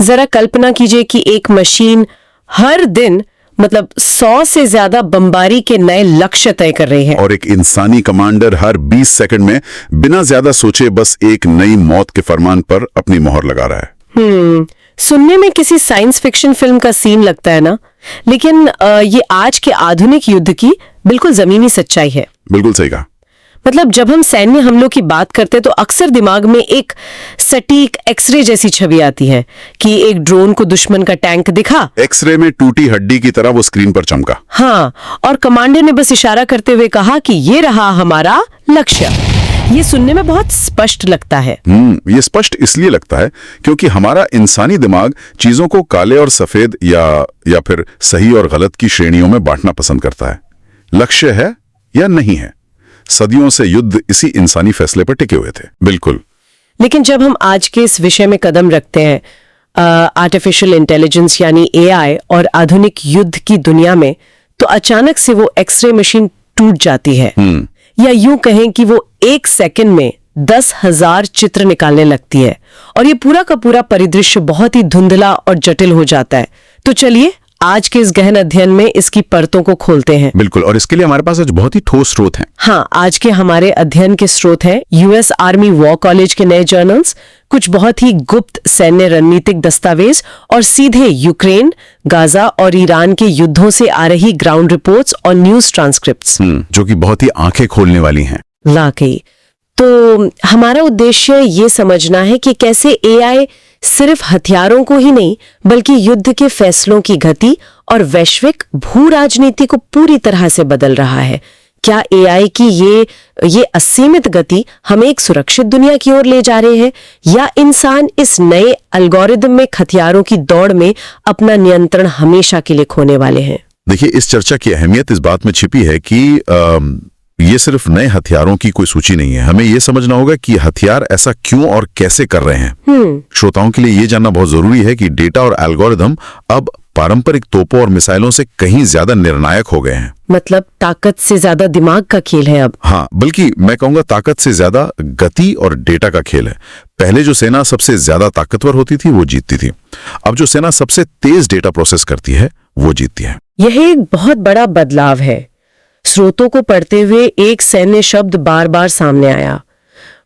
जरा कल्पना कीजिए कि एक मशीन हर दिन मतलब 100 से ज्यादा बमबारी के नए लक्ष्य तय कर रही है, और एक इंसानी कमांडर हर 20 सेकंड में बिना ज्यादा सोचे बस एक नई मौत के फरमान पर अपनी मोहर लगा रहा है। सुनने में किसी साइंस फिक्शन फिल्म का सीन लगता है ना, लेकिन ये आज के आधुनिक युद्ध की बिल्कुल जमीनी सच्चाई है। बिल्कुल सही कहा। मतलब जब हम सैन्य हमलों की बात करते तो अक्सर दिमाग में एक सटीक एक्सरे जैसी छवि आती है कि एक ड्रोन को दुश्मन का टैंक दिखा, एक्सरे में टूटी हड्डी की तरह वो स्क्रीन पर चमका। हाँ, और कमांडर ने बस इशारा करते हुए कहा कि ये रहा हमारा लक्ष्य। ये सुनने में बहुत स्पष्ट लगता है। ये स्पष्ट इसलिए लगता है क्योंकि हमारा इंसानी दिमाग चीजों को काले और सफेद या फिर सही और गलत की श्रेणियों में बांटना पसंद करता है। लक्ष्य है या नहीं है, सदियों से युद्ध इसी इंसानी फैसले पर टिके हुए थे। बिल्कुल। लेकिन जब हम आज के इस विषय में कदम रखते हैं, आर्टिफिशियल इंटेलिजेंस यानी AI और आधुनिक युद्ध की दुनिया में, तो अचानक से वो एक्सरे मशीन टूट जाती है, या यूं कहें कि वो एक सेकंड में 10,000 चित्र निकालने लगती है, और ये पूरा का पूरा परिदृश्य बहुत ही धुंधला और जटिल हो जाता है। तो चलिए आज के इस गहन अध्ययन में इसकी परतों को खोलते हैं। बिल्कुल, और इसके लिए हमारे पास आज बहुत ही ठोस स्रोत हैं। हाँ, आज के हमारे अध्ययन के स्रोत हैं US आर्मी वॉर कॉलेज के नए जर्नल्स, कुछ बहुत ही गुप्त सैन्य रणनीतिक दस्तावेज, और सीधे यूक्रेन, गाजा और ईरान के युद्धों से आ रही ग्राउंड रिपोर्ट्स और न्यूज ट्रांसक्रिप्ट्स, जो कि बहुत ही आंखें खोलने वाली हैं। वाकई। तो हमारा उद्देश्य ये समझना है कि कैसे AI सिर्फ हथियारों को ही नहीं बल्कि युद्ध के फैसलों की गति और वैश्विक भू राजनीति को पूरी तरह से बदल रहा है। क्या AI की ये असीमित गति हमें एक सुरक्षित दुनिया की ओर ले जा रहे हैं, या इंसान इस नए एल्गोरिदमिक हथियारों की दौड़ में अपना नियंत्रण हमेशा के लिए खोने वाले हैं? देखिए, इस चर्चा की अहमियत इस बात में छिपी है कि ये सिर्फ नए हथियारों की कोई सूची नहीं है। हमें ये समझना होगा कि हथियार ऐसा क्यों और कैसे कर रहे हैं। श्रोताओं के लिए ये जानना बहुत जरूरी है कि डेटा और एल्गोरिदम अब पारंपरिक तोपों और मिसाइलों से कहीं ज्यादा निर्णायक हो गए हैं। मतलब ताकत से ज्यादा दिमाग का खेल है अब। हाँ, बल्कि मैं कहूंगा ताकत से ज्यादा गति और डेटा का खेल है। पहले जो सेना सबसे ज्यादा ताकतवर होती थी वो जीतती थी। अब जो सेना सबसे तेज डेटा प्रोसेस करती है वो जीतती है। यह एक बहुत बड़ा बदलाव है। स्रोतों को पढ़ते हुए एक सैन्य शब्द बार बार सामने आया,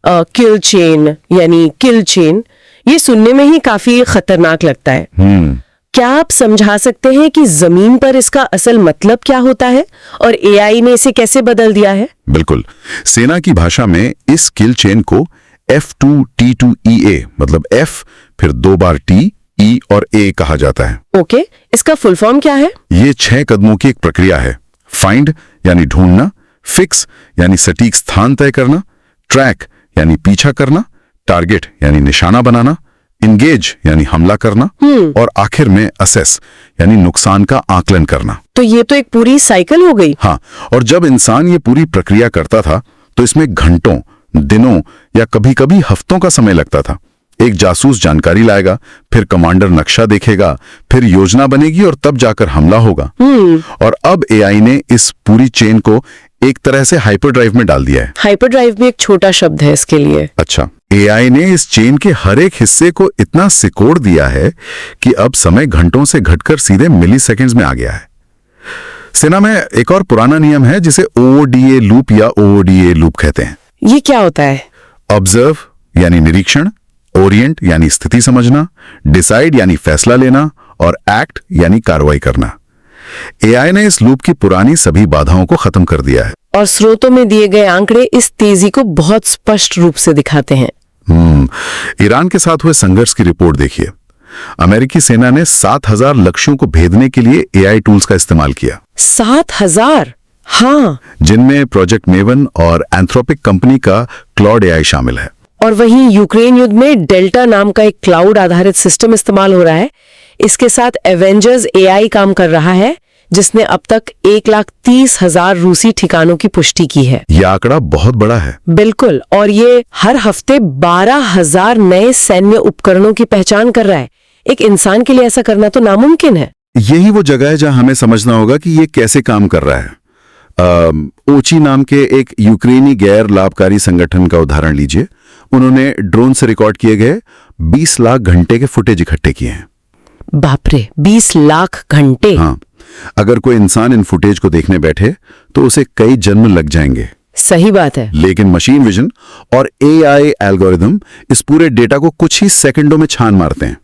किल चेन यानी किल चेन। ये सुनने में ही काफी खतरनाक लगता है। क्या आप समझा सकते हैं कि जमीन पर इसका असल मतलब क्या होता है और AI ने इसे कैसे बदल दिया है? बिल्कुल। सेना की भाषा में इस किल चेन को F2T2EA मतलब F फिर 2 बार T, E और A कहा जाता है। ओके, इसका फुल फॉर्म क्या है? ये 6 कदमों की एक प्रक्रिया है। फाइंड यानी ढूंढना, फिक्स यानी सटीक स्थान तय करना, ट्रैक यानी पीछा करना, टारगेट यानी निशाना बनाना, इंगेज यानी हमला करना, और आखिर में असेस यानी नुकसान का आकलन करना। तो ये तो एक पूरी साइकिल हो गई। हाँ, और जब इंसान ये पूरी प्रक्रिया करता था तो इसमें घंटों, दिनों या कभी-कभी हफ्तों का समय लगता था। एक जासूस जानकारी लाएगा, फिर कमांडर नक्शा देखेगा, फिर योजना बनेगी और तब जाकर हमला होगा। और अब AI ने इस पूरी चेन को एक तरह से हाइपरड्राइव में डाल दिया है। हाइपरड्राइव भी एक छोटा शब्द है इसके लिए। अच्छा, AI ने इस चेन के हर एक हिस्से को इतना सिकोड़ दिया है कि अब समय घंटों से घटकर सीधे मिली सेकेंड्स में आ गया है। सेना में एक और पुराना नियम है जिसे OODA लूप या OODA लूप कहते हैं। ये क्या होता है? ऑब्जर्व यानी निरीक्षण, ओरिएंट यानी स्थिति समझना, डिसाइड यानी फैसला लेना, और एक्ट यानी कार्रवाई करना। AI ने इस लूप की पुरानी सभी बाधाओं को खत्म कर दिया है। और स्रोतों में दिए गए आंकड़े इस तेजी को बहुत स्पष्ट रूप से दिखाते हैं। ईरान के साथ हुए संघर्ष की रिपोर्ट देखिए। अमेरिकी सेना ने 7,000 लक्ष्यों को भेदने के लिए AI टूल्स का इस्तेमाल किया। 7,000? हाँ, जिनमें प्रोजेक्ट मेवन और एंथ्रोपिक कंपनी का क्लॉड AI शामिल है। और वहीं यूक्रेन युद्ध में डेल्टा नाम का एक क्लाउड आधारित सिस्टम इस्तेमाल हो रहा है। इसके साथ एवेंजर्स AI काम कर रहा है, जिसने अब तक 1,30,000 रूसी ठिकानों की पुष्टि की है। यह आंकड़ा बहुत बड़ा है। बिल्कुल, और ये हर हफ्ते 12,000 नए सैन्य उपकरणों की पहचान कर रहा है। एक इंसान के लिए ऐसा करना तो नामुमकिन है। यही वो जगह है जहां हमें समझना होगा कि ये कैसे काम कर रहा है। ओची नाम के एक यूक्रेनी गैर लाभकारी संगठन का उदाहरण लीजिए। उन्होंने ड्रोन से रिकॉर्ड किए गए 20 लाख घंटे के फुटेज इकट्ठे किए हैं। बाप रे, 20 लाख घंटे। हाँ, अगर कोई इंसान इन फुटेज को देखने बैठे तो उसे कई जन्म लग जाएंगे। सही बात है। लेकिन मशीन विजन और एआई एल्गोरिदम इस पूरे डेटा को कुछ ही सेकंडों में छान मारते हैं।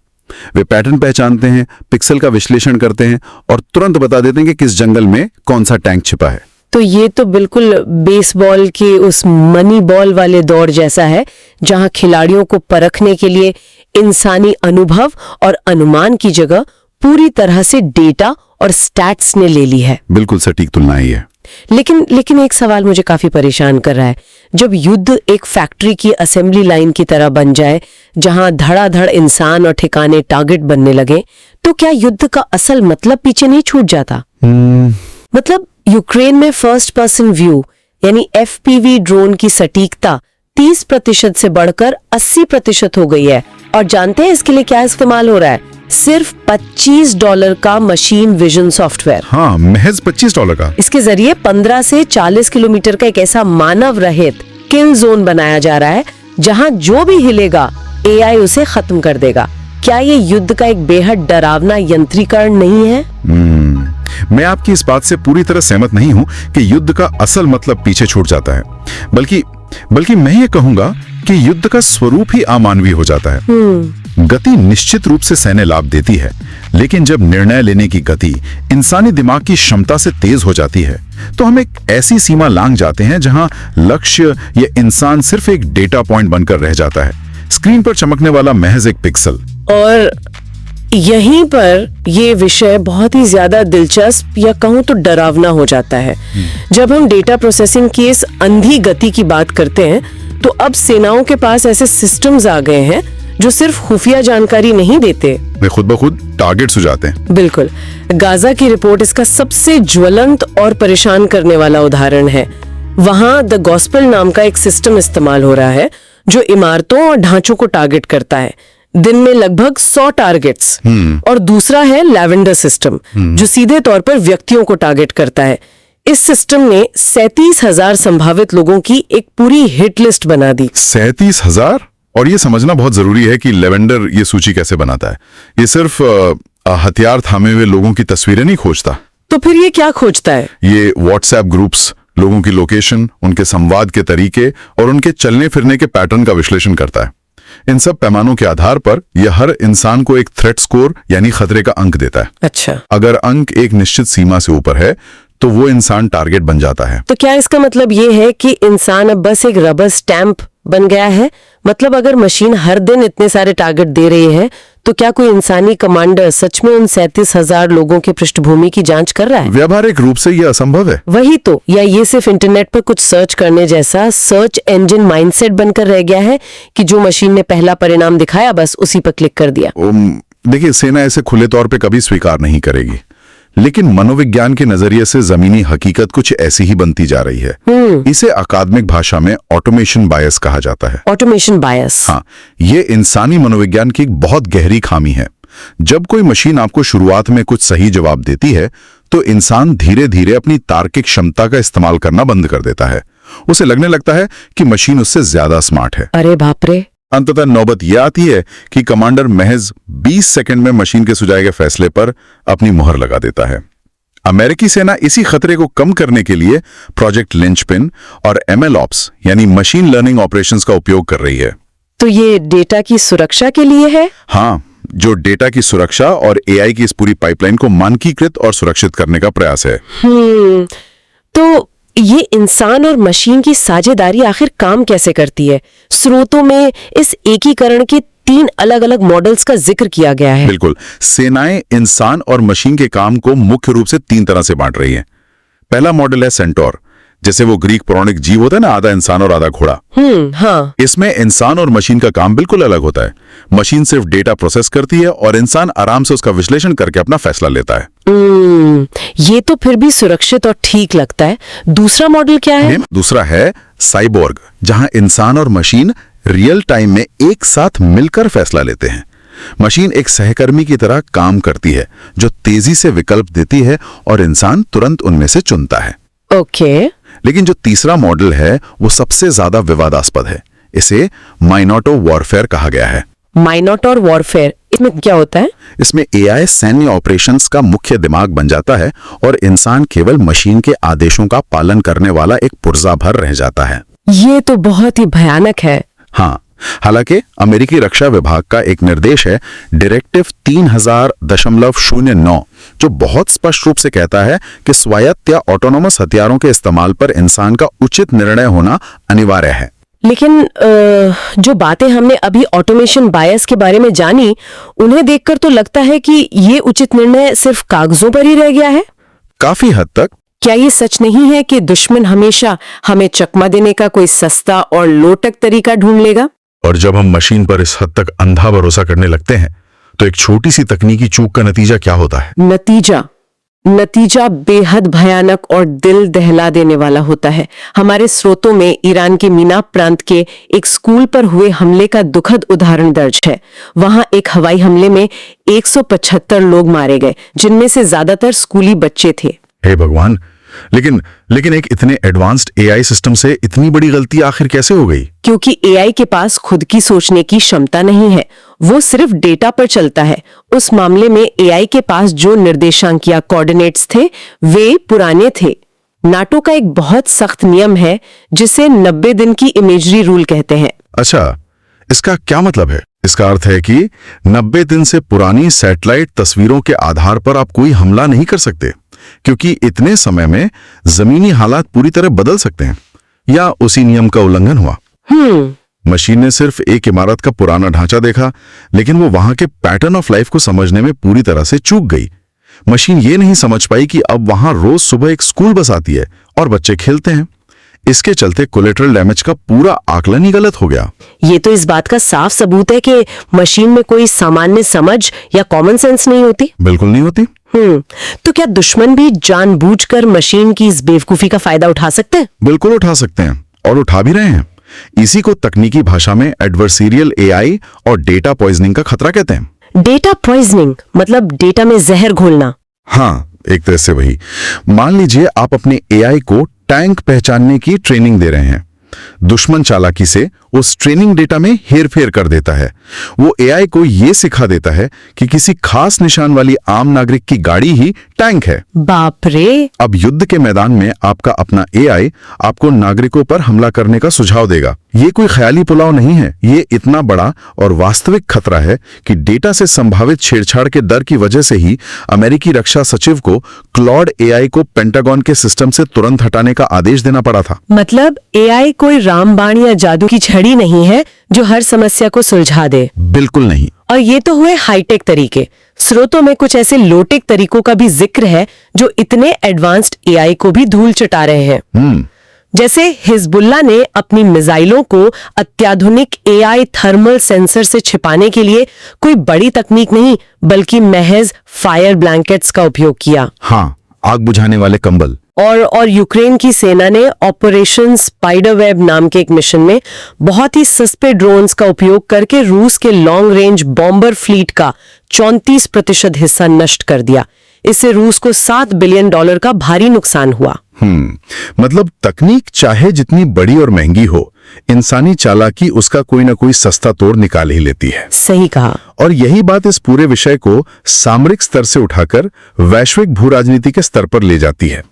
वे पैटर्न पहचानते हैं, पिक्सल का विश्लेषण करते हैं और तुरंत बता देते हैं कि किस जंगल में कौन सा टैंक छिपा है। तो ये तो बिल्कुल बेसबॉल के उस मनी बॉल वाले दौर जैसा है, जहां खिलाड़ियों को परखने के लिए इंसानी अनुभव और अनुमान की जगह पूरी तरह से डेटा और स्टैट्स ने ले ली है। बिल्कुल सटीक तुलना ही है। लेकिन एक सवाल मुझे काफी परेशान कर रहा है। जब युद्ध एक फैक्ट्री की असेंबली लाइन की तरह बन जाए, जहां धड़ाधड़ इंसान और ठिकाने टारगेट बनने लगे, तो क्या युद्ध का असल मतलब पीछे नहीं छूट जाता? मतलब यूक्रेन में फर्स्ट पर्सन व्यू यानी FPV ड्रोन की सटीकता 30% से बढ़कर 80% हो गई है। और जानते हैं इसके लिए क्या इस्तेमाल हो रहा है? सिर्फ $25 का मशीन विजन सॉफ्टवेयर। हाँ, महज $25 का। इसके जरिए 15 से 40 किलोमीटर का एक ऐसा मानव रहित किल जोन बनाया जा रहा है, जहां जो भी हिलेगा AI उसे खत्म कर देगा। क्या ये युद्ध का एक बेहद डरावना यंत्रीकरण नहीं है? मैं आपकी इस बात से पूरी तरह सहमत नहीं हूं कि युद्ध का असल मतलब पीछे छूट जाता है। बल्कि मैं ये कहूंगा कि युद्ध का स्वरूप ही अमानवीय हो जाता है। गति निश्चित रूप से सैन्य लाभ देती है, लेकिन जब निर्णय लेने की गति इंसानी दिमाग की क्षमता से तेज हो जाती है, तो हम एक ऐसी सीमा लांघ जाते हैं जहां लक्ष्य या इंसान सिर्फ एक डेटा पॉइंट बनकर रह जाता है, स्क्रीन पर चमकने वाला महज एक पिक्सल। और यहीं पर ये विषय बहुत ही ज्यादा दिलचस्प या कहूं तो डरावना हो जाता है। जब हम डेटा प्रोसेसिंग की इस अंधी गति की बात करते हैं, तो अब सेनाओं के पास ऐसे सिस्टम्स आ गए हैं जो सिर्फ खुफिया जानकारी नहीं देते, वे खुद ब खुद टारगेट सुझाते हैं। बिल्कुल। गाजा की रिपोर्ट इसका सबसे ज्वलंत और परेशान करने वाला उदाहरण है। वहां द गॉस्पेल नाम का एक सिस्टम इस्तेमाल हो रहा है जो इमारतों और ढांचों को टारगेट करता है, दिन में लगभग 100 टारगेट्स। और दूसरा है लैवेंडर सिस्टम, जो सीधे तौर पर व्यक्तियों को टारगेट करता है। इस सिस्टम ने 37,000 संभावित लोगों की एक पूरी हिट लिस्ट बना दी। 37,000? और ये समझना बहुत जरूरी है कि लेवेंडर ये सूची कैसे बनाता है। ये सिर्फ हथियार थामे हुए लोगों की तस्वीरें नहीं खोजता। तो फिर ये क्या खोजता है? ये व्हाट्सएप ग्रुप्स, लोगों की लोकेशन, उनके संवाद के तरीके और उनके चलने फिरने के पैटर्न का विश्लेषण करता है। इन सब पैमानों के आधार पर यह हर इंसान को एक थ्रेट स्कोर यानी खतरे का अंक देता है। अच्छा। अगर अंक एक निश्चित सीमा से ऊपर है तो वो इंसान टारगेट बन जाता है। तो क्या इसका मतलब ये है कि इंसान अब बस एक रबर स्टैंप बन गया है? मतलब अगर मशीन हर दिन इतने सारे टारगेट दे रही है, तो क्या कोई इंसानी कमांडर सच में उन 37,000 लोगों की पृष्ठभूमि की जांच कर रहा है? व्यावहारिक रूप से यह असंभव है। वही तो। या ये सिर्फ इंटरनेट पर कुछ सर्च करने जैसा सर्च इंजन माइंडसेट बनकर रह गया है कि जो मशीन ने पहला परिणाम दिखाया बस उसी पर क्लिक कर दिया। देखिए, सेना ऐसे खुले तौर पे कभी स्वीकार नहीं करेगी, लेकिन मनोविज्ञान के नजरिए से जमीनी हकीकत कुछ ऐसी ही बनती जा रही है। इसे अकादमिक भाषा में ऑटोमेशन बायस कहा जाता है। ऑटोमेशन बायस? हाँ, ये इंसानी मनोविज्ञान की एक बहुत गहरी खामी है। जब कोई मशीन आपको शुरुआत में कुछ सही जवाब देती है, तो इंसान धीरे धीरे अपनी तार्किक क्षमता का इस्तेमाल करना बंद कर देता है। उसे लगने लगता है कि मशीन उससे ज्यादा स्मार्ट है। अरे बाप रे। अंततः नौबत यह आती है कि कमांडर महज 20 सेकंड में मशीन के सुझाए गए फैसले पर अपनी मुहर लगा देता है। अमेरिकी सेना इसी खतरे को कम करने के लिए प्रोजेक्ट लिंचपिन और MLOps यानी मशीन लर्निंग ऑपरेशंस का उपयोग कर रही है। तो ये डेटा की सुरक्षा के लिए है? हाँ, जो डेटा की सुरक्षा और AI की इस पूरी पाइपलाइन को मानकीकृत और सुरक्षित करने का प्रयास है। तो ये इंसान और मशीन की साझेदारी आखिर काम कैसे करती है? स्रोतों में इस एकीकरण के 3 अलग-अलग मॉडल्स का जिक्र किया गया है। बिल्कुल। सेनाएं इंसान और मशीन के काम को मुख्य रूप से 3 तरह से बांट रही हैं। पहला मॉडल है सेंटोर, जैसे वो ग्रीक पौराणिक जीव होता है ना, आधा इंसान और आधा घोड़ा। हाँ। इसमें इंसान और मशीन का काम बिल्कुल अलग होता है। मशीन सिर्फ डेटा प्रोसेस करती है और इंसान आराम से उसका विश्लेषण करके अपना फैसला लेता है। ये तो फिर भी सुरक्षित और ठीक लगता है। दूसरा मॉडल क्या है? दूसरा है साइबोर्ग, जहां इंसान और मशीन रियल टाइम में एक साथ मिलकर फैसला लेते हैं। मशीन एक सहकर्मी की तरह काम करती है, जो तेजी से विकल्प देती है और इंसान तुरंत उनमें से चुनता है। ओके। लेकिन जो तीसरा मॉडल है वो सबसे ज्यादा विवादास्पद है। इसे माइनोटो वॉरफेयर कहा गया है। माइनोटोर वॉरफेयर, इसमें क्या होता है? इसमें एआई सैन्य ऑपरेशंस का मुख्य दिमाग बन जाता है और इंसान केवल मशीन के आदेशों का पालन करने वाला एक पुर्जा भर रह जाता है। ये तो बहुत ही भयानक है। हाँ, हालांकि अमेरिकी रक्षा विभाग का एक निर्देश है डायरेक्टिव 3000.09 जो बहुत स्पष्ट रूप से कहता है कि स्वायत्त या ऑटोनोमस हथियारों के इस्तेमाल पर इंसान का उचित निर्णय होना अनिवार्य है। लेकिन जो बातें हमने अभी ऑटोमेशन बायस के बारे में जानी, उन्हें देखकर तो लगता है कि ये उचित निर्णय सिर्फ कागजों पर ही रह गया है। काफी हद तक। क्या ये सच नहीं है कि दुश्मन हमेशा हमें चकमा देने का कोई सस्ता और लोटक तरीका ढूंढ लेगा? और जब हम मशीन पर इस हद तक अंधा भरोसा करने लगते हैं तो एक छोटी सी तकनीकी चूक का नतीजा क्या होता है? नतीजा बेहद भयानक और दिल दहला देने वाला होता है। हमारे स्रोतों में ईरान के मीना प्रांत के एक स्कूल पर हुए हमले का दुखद उदाहरण दर्ज है। वहां एक हवाई हमले में 175 लोग मारे गए, जिनमें से ज्यादातर स्कूली बच्चे थे। हे भगवान, लेकिन एक इतने एडवांस्ड एआई सिस्टम से इतनी बड़ी गलती आखिर कैसे हो गई? क्योंकि एआई के पास खुद की सोचने की क्षमता नहीं है, वो सिर्फ डेटा पर चलता है। उस मामले में एआई के पास जो निर्देशांक या कोऑर्डिनेट्स थे वे पुराने थे। नाटो का एक बहुत सख्त नियम है जिसे 90 दिन की इमेजरी रूल कहते हैं। अच्छा, इसका क्या मतलब है? इसका अर्थ है कि 90 दिन से पुरानी सैटेलाइट तस्वीरों के आधार पर आप कोई हमला नहीं कर सकते, क्योंकि इतने समय में जमीनी हालात पूरी तरह बदल सकते हैं। या उसी नियम का उल्लंघन हुआ। मशीन ने सिर्फ एक इमारत का पुराना ढांचा देखा, लेकिन वो वहां के पैटर्न ऑफ लाइफ को समझने में पूरी तरह से चूक गई। मशीन ये नहीं समझ पाई कि अब वहां रोज सुबह एक स्कूल बस आती है और बच्चे खेलते हैं। इसके चलते कोलेटरल डैमेज का पूरा आकलन ही गलत हो गया। ये तो इस बात का साफ सबूत है कि मशीन में कोई सामान्य समझ या कॉमन सेंस नहीं होती। बिल्कुल नहीं होती। तो क्या दुश्मन भी जानबूझकर मशीन की इस बेवकूफी का फायदा उठा सकते हैं? बिल्कुल उठा सकते हैं, और उठा भी रहे हैं। इसी को तकनीकी भाषा में एडवर्सेरियल एआई और डेटा पॉइजनिंग का खतरा कहते हैं। डेटा पॉइजनिंग मतलब डेटा में जहर घोलना? हाँ, एक तरह से वही। मान लीजिए आप अपने एआई को टैंक पहचानने की ट्रेनिंग दे रहे हैं। दुश्मन चालाकी से उस ट्रेनिंग डेटा में हेरफेर कर देता है। वो एआई को ये सिखा देता है कि किसी खास निशान वाली आम नागरिक की गाड़ी ही टैंक है। बाप रे! अब युद्ध के मैदान में आपका अपना एआई आपको नागरिकों पर हमला करने का सुझाव देगा। ये कोई ख्याली पुलाव नहीं है, ये इतना बड़ा और वास्तविक खतरा है कि डेटा से संभावित छेड़छाड़ के डर की वजह से ही अमेरिकी रक्षा सचिव को क्लॉड एआई को पेंटागन के सिस्टम से तुरंत हटाने का आदेश देना पड़ा था। मतलब एआई कोई रामबाण या जादू की छड़ी नहीं है जो हर समस्या को सुलझा दे। बिल्कुल नहीं। और ये तो हुए हाईटेक तरीके। स्रोतों में कुछ ऐसे लोटेक तरीकों का भी जिक्र है जो इतने एडवांस्ड एआई को भी धूल चटा रहे हैं। जैसे हिजबुल्ला ने अपनी मिसाइलों को अत्याधुनिक एआई थर्मल सेंसर से छिपाने के लिए कोई बड़ी तकनीक नहीं बल्कि महज फायर ब्लैंकेट्स का उपयोग किया। हाँ, आग बुझाने वाले कंबल। और यूक्रेन की सेना ने ऑपरेशन स्पाइडरवेब नाम के एक मिशन में बहुत ही सस्ते ड्रोन्स का उपयोग करके रूस के लॉन्ग रेंज बॉम्बर फ्लीट का 34% हिस्सा नष्ट कर दिया। इससे रूस को $7 बिलियन का भारी नुकसान हुआ। मतलब तकनीक चाहे जितनी बड़ी और महंगी हो, इंसानी चालाकी उसका कोई ना कोई सस्ता तोड़ निकाल ही लेती है। सही कहा। और यही बात इस पूरे विषय को सामरिक स्तर से उठाकर वैश्विक भू राजनीति के स्तर पर ले जाती है।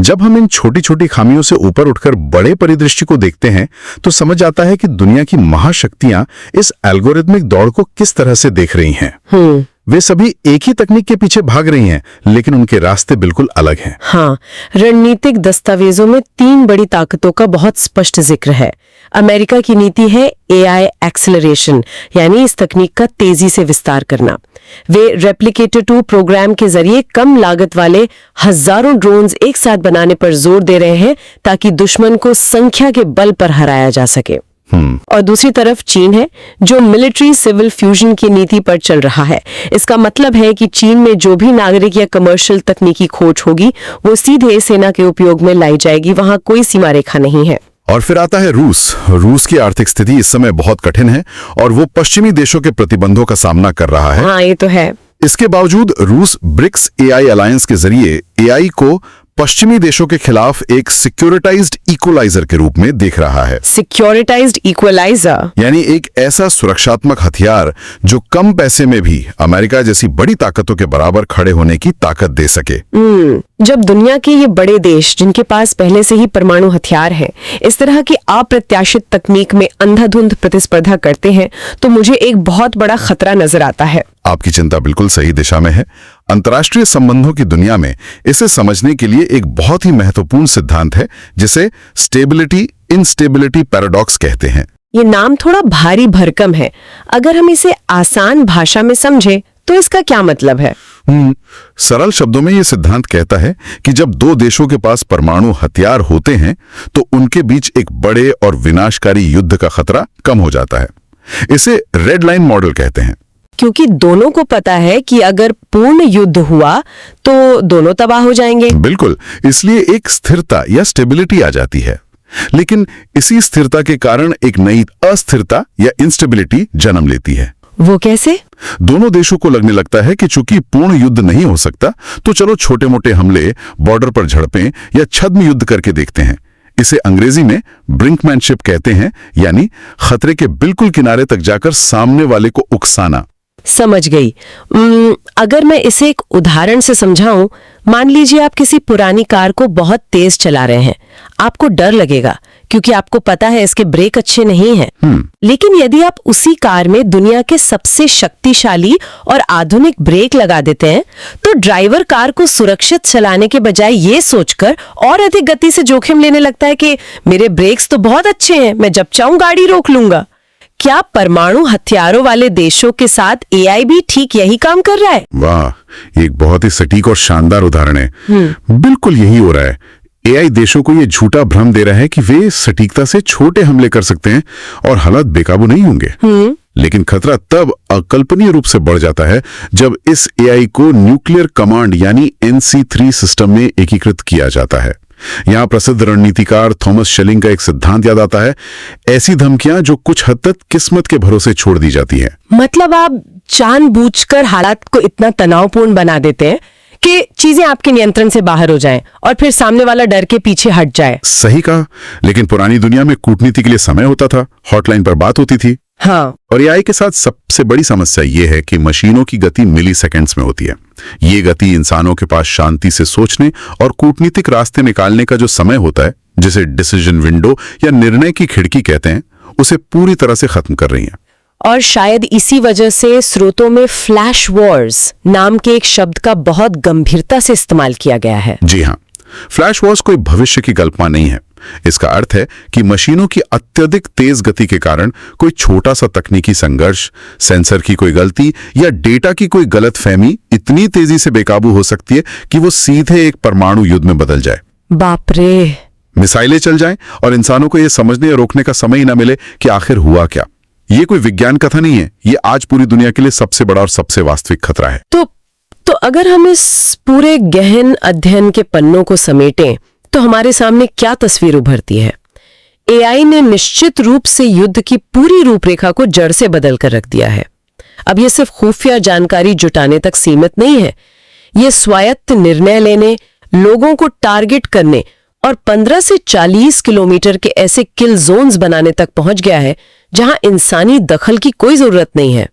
जब हम इन छोटी छोटी खामियों से ऊपर उठकर बड़े परिदृश्य को देखते हैं तो समझ आता है कि दुनिया की महाशक्तियां इस एल्गोरिथमिक दौड़ को किस तरह से देख रही हैं। वे सभी एक ही तकनीक के पीछे भाग रही हैं, लेकिन उनके रास्ते बिल्कुल अलग हैं। हाँ, रणनीतिक दस्तावेजों में 3 बड़ी ताकतों का बहुत स्पष्ट जिक्र है। अमेरिका की नीति है एआई एक्सेलरेशन, यानी इस तकनीक का तेजी से विस्तार करना। वे रेप्लिकेटर 2 प्रोग्राम के जरिए कम लागत वाले हजारों ड्रोन्स एक साथ बनाने पर जोर दे रहे हैं ताकि दुश्मन को संख्या के बल पर हराया जा सके। और दूसरी तरफ चीन है जो मिलिट्री सिविल फ्यूजन की नीति पर चल रहा है। इसका मतलब है कि चीन में जो भी नागरिक या कमर्शियल तकनीकी खोज होगी वो सीधे सेना के उपयोग में लाई जाएगी। वहां कोई सीमा रेखा नहीं है। और फिर आता है रूस की आर्थिक स्थिति इस समय बहुत कठिन है और वो पश्चिमी देशों के प्रतिबंधों का सामना कर रहा है। हाँ, ये तो है। इसके बावजूद रूस ब्रिक्स एआई अलायंस के जरिए एआई को पश्चिमी देशों के खिलाफ एक सिक्योरिटाइज्ड इक्वलाइजर के रूप में देख रहा है। सिक्योरिटाइज्ड इक्वलाइजर यानी एक ऐसा सुरक्षात्मक हथियार जो कम पैसे में भी अमेरिका जैसी बड़ी ताकतों के बराबर खड़े होने की ताकत दे सके। जब दुनिया के ये बड़े देश जिनके पास पहले से ही परमाणु हथियार है इस तरह की अप्रत्याशित तकनीक में अंधाधुंध प्रतिस्पर्धा करते हैं तो मुझे एक बहुत बड़ा खतरा नजर आता है। आपकी चिंता बिल्कुल सही दिशा में है। अंतर्राष्ट्रीय संबंधों की दुनिया में इसे समझने के लिए एक बहुत ही महत्वपूर्ण सिद्धांत है जिसे स्टेबिलिटी इंस्टेबिलिटी पैराडॉक्स कहते हैं। ये नाम थोड़ा भारी भरकम है, अगर हम इसे आसान भाषा में समझे तो इसका क्या मतलब है? सरल शब्दों में यह सिद्धांत कहता है कि जब दो देशों के पास परमाणु हथियार होते हैं तो उनके बीच एक बड़े और विनाशकारी युद्ध का खतरा कम हो जाता है। इसे रेड लाइन मॉडल कहते हैं। क्योंकि दोनों को पता है कि अगर पूर्ण युद्ध हुआ तो दोनों तबाह हो जाएंगे। बिल्कुल, इसलिए एक स्थिरता या स्टेबिलिटी आ जाती है। लेकिन इसी स्थिरता के कारण एक नई अस्थिरता या इंस्टेबिलिटी जन्म लेती है। वो कैसे? दोनों देशों को लगने लगता है कि चूंकि पूर्ण युद्ध नहीं हो सकता तो चलो छोटे मोटे हमले, बॉर्डर पर झड़पें या छद्म युद्ध करके देखते हैं। इसे अंग्रेजी में ब्रिंकमैनशिप कहते हैं, यानी खतरे के बिल्कुल किनारे तक जाकर सामने वाले को उकसाना। समझ गई। अगर मैं इसे एक उदाहरण से समझाऊं, मान लीजिए आप किसी पुरानी कार को बहुत तेज चला रहे हैं। आपको डर लगेगा क्योंकि आपको पता है इसके ब्रेक अच्छे नहीं हैं। लेकिन यदि आप उसी कार में दुनिया के सबसे शक्तिशाली और आधुनिक ब्रेक लगा देते हैं तो ड्राइवर कार को सुरक्षित चलाने के बजाय ये सोचकर और अधिक गति से जोखिम लेने लगता है कि मेरे ब्रेक्स तो बहुत अच्छे हैं, मैं जब चाहूं गाड़ी रोक लूंगा। क्या परमाणु हथियारों वाले देशों के साथ एआई भी ठीक यही काम कर रहा है? वाह, एक बहुत ही सटीक और शानदार उदाहरण है। बिल्कुल यही हो रहा है। एआई देशों को यह झूठा भ्रम दे रहा है कि वे सटीकता से छोटे हमले कर सकते हैं और हालात बेकाबू नहीं होंगे। लेकिन खतरा तब अकल्पनीय रूप से बढ़ जाता है जब इस एआई को न्यूक्लियर कमांड यानी NC3 सिस्टम में एकीकृत किया जाता है। यहां प्रसिद्ध रणनीतिकार थॉमस शेलिंग का एक सिद्धांत याद आता है, ऐसी धमकियां जो कुछ हद तक किस्मत के भरोसे छोड़ दी जाती हैं। मतलब आप जानबूझकर हालात को इतना तनावपूर्ण बना देते हैं कि चीजें आपके नियंत्रण से बाहर हो जाएं और फिर सामने वाला डर के पीछे हट जाए। सही कहा, लेकिन पुरानी दुनिया में कूटनीति के लिए समय होता था, हॉटलाइन पर बात होती थी। हाँ। और एआई के साथ सबसे बड़ी समस्या यह है कि मशीनों की गति मिली सेकेंड्स में होती है। ये गति इंसानों के पास शांति से सोचने और कूटनीतिक रास्ते निकालने का जो समय होता है, जिसे डिसीजन विंडो या निर्णय की खिड़की कहते हैं, उसे पूरी तरह से खत्म कर रही है। और शायद इसी वजह से स्रोतों में फ्लैश वॉर्स नाम के एक शब्द का बहुत गंभीरता से इस्तेमाल किया गया है। जी हाँ, फ्लैश वॉर्स कोई भविष्य की कल्पना नहीं है। इसका अर्थ है कि मशीनों की अत्यधिक तेज गति के कारण कोई छोटा सा तकनीकी संघर्ष, सेंसर की कोई गलती या डेटा की कोई गलतफहमी इतनी तेजी से बेकाबू हो सकती है कि वो सीधे एक परमाणु युद्ध में बदल जाए। बाप रे! मिसाइलें चल जाएं और इंसानों को यह समझने या रोकने का समय ही ना मिले कि आखिर हुआ क्या। ये कोई विज्ञान कथा नहीं है, ये आज पूरी दुनिया के लिए सबसे बड़ा और सबसे वास्तविक खतरा है। तो अगर हम इस पूरे गहन अध्ययन के पन्नों को समेटें तो हमारे सामने क्या तस्वीर उभरती है? एआई ने निश्चित रूप से युद्ध की पूरी रूपरेखा को जड़ से बदल कर रख दिया है। अब ये सिर्फ खुफिया जानकारी जुटाने तक सीमित नहीं है, ये स्वायत्त निर्णय लेने, लोगों को टारगेट करने और 15 से 40 किलोमीटर के ऐसे किल जोन्स बनाने तक पहुंच गया है जहां इंसानी दखल की कोई जरूरत नहीं है।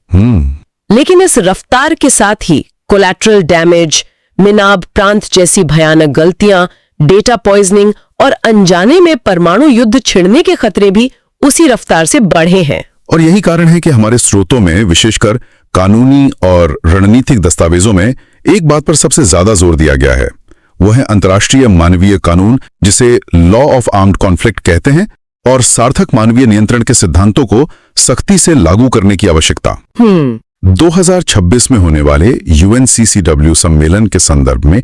लेकिन इस रफ्तार के साथ ही कोलैटरल डैमेज, मिनाब प्रांत जैसी भयानक गलतियां, डेटा पॉइजनिंग और अनजाने में परमाणु युद्ध छिड़ने के खतरे भी उसी रफ्तार से बढ़े हैं। और यही कारण है कि हमारे स्रोतों में, विशेषकर कानूनी और रणनीतिक दस्तावेजों में, एक बात पर सबसे ज्यादा जोर दिया गया है। वो है अंतर्राष्ट्रीय मानवीय कानून, जिसे लॉ ऑफ आर्म्ड कॉन्फ्लिक्ट कहते हैं, और सार्थक मानवीय नियंत्रण के सिद्धांतों को सख्ती से लागू करने की आवश्यकता। 2026 में होने वाले UNCCW सम्मेलन के संदर्भ में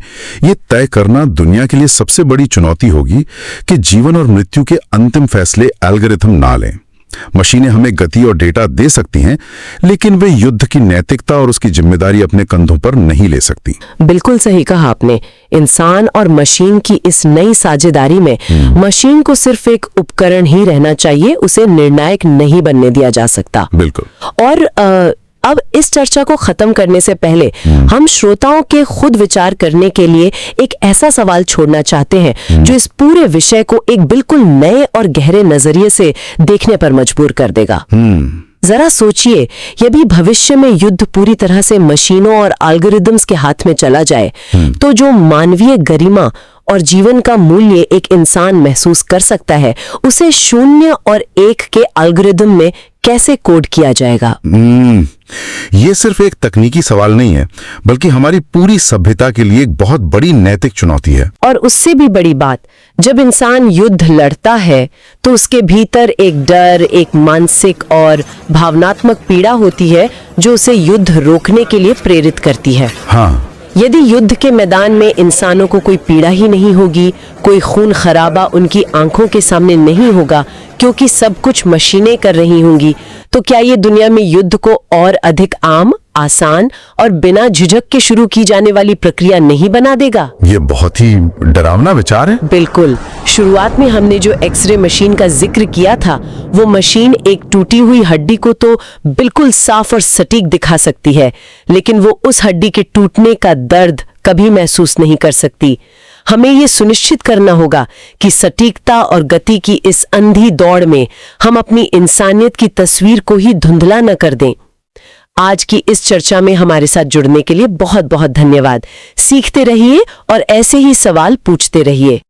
ये तय करना दुनिया के लिए सबसे बड़ी चुनौती होगी कि जीवन और मृत्यु के अंतिम फैसले एल्गोरिथम ना लें। मशीनें हमें गति और डेटा दे सकती हैं, लेकिन वे युद्ध की नैतिकता और उसकी जिम्मेदारी अपने कंधों पर नहीं ले सकती। बिल्कुल सही कहा आपने। इंसान और मशीन की इस नई साझेदारी में मशीन को सिर्फ एक उपकरण ही रहना चाहिए, उसे निर्णायक नहीं बनने दिया जा सकता। बिल्कुल। और अब इस चर्चा को खत्म करने से पहले हम श्रोताओं के खुद विचार करने के लिए एक ऐसा सवाल छोड़ना चाहते हैं जो इस पूरे विषय को एक बिल्कुल नए और गहरे नजरिए से देखने पर मजबूर कर देगा। जरा सोचिए, यदि भविष्य में युद्ध पूरी तरह से मशीनों और एल्गोरिदम्स के हाथ में चला जाए तो जो मानवीय गरिमा और जीवन का मूल्य एक इंसान महसूस कर सकता है, उसे 0 और 1 के एल्गोरिदम में कैसे कोड किया जाएगा? ये सिर्फ एक तकनीकी सवाल नहीं है, बल्कि हमारी पूरी सभ्यता के लिए एक बहुत बड़ी नैतिक चुनौती है। और उससे भी बड़ी बात, जब इंसान युद्ध लड़ता है तो उसके भीतर एक डर, एक मानसिक और भावनात्मक पीड़ा होती है जो उसे युद्ध रोकने के लिए प्रेरित करती है। हाँ, यदि युद्ध के मैदान में इंसानों को कोई पीड़ा ही नहीं होगी, कोई खून खराबा उनकी आंखों के सामने नहीं होगा क्योंकि सब कुछ मशीनें कर रही होंगी, तो क्या ये दुनिया में युद्ध को और अधिक आम, आसान और बिना झिझक के शुरू की जाने वाली प्रक्रिया नहीं बना देगा? ये बहुत ही डरावना विचार है। बिल्कुल। शुरुआत में हमने जो एक्सरे मशीन का जिक्र किया था, वो मशीन एक टूटी हुई हड्डी को तो बिल्कुल साफ और सटीक दिखा सकती है, लेकिन वो उस हड्डी के टूटने का दर्द कभी महसूस नहीं कर सकती। हमें ये सुनिश्चित करना होगा कि सटीकता और गति की इस अंधी दौड़ में हम अपनी इंसानियत की तस्वीर को ही धुंधला न कर दें। आज की इस चर्चा में हमारे साथ जुड़ने के लिए बहुत बहुत धन्यवाद। सीखते रहिए और ऐसे ही सवाल पूछते रहिए।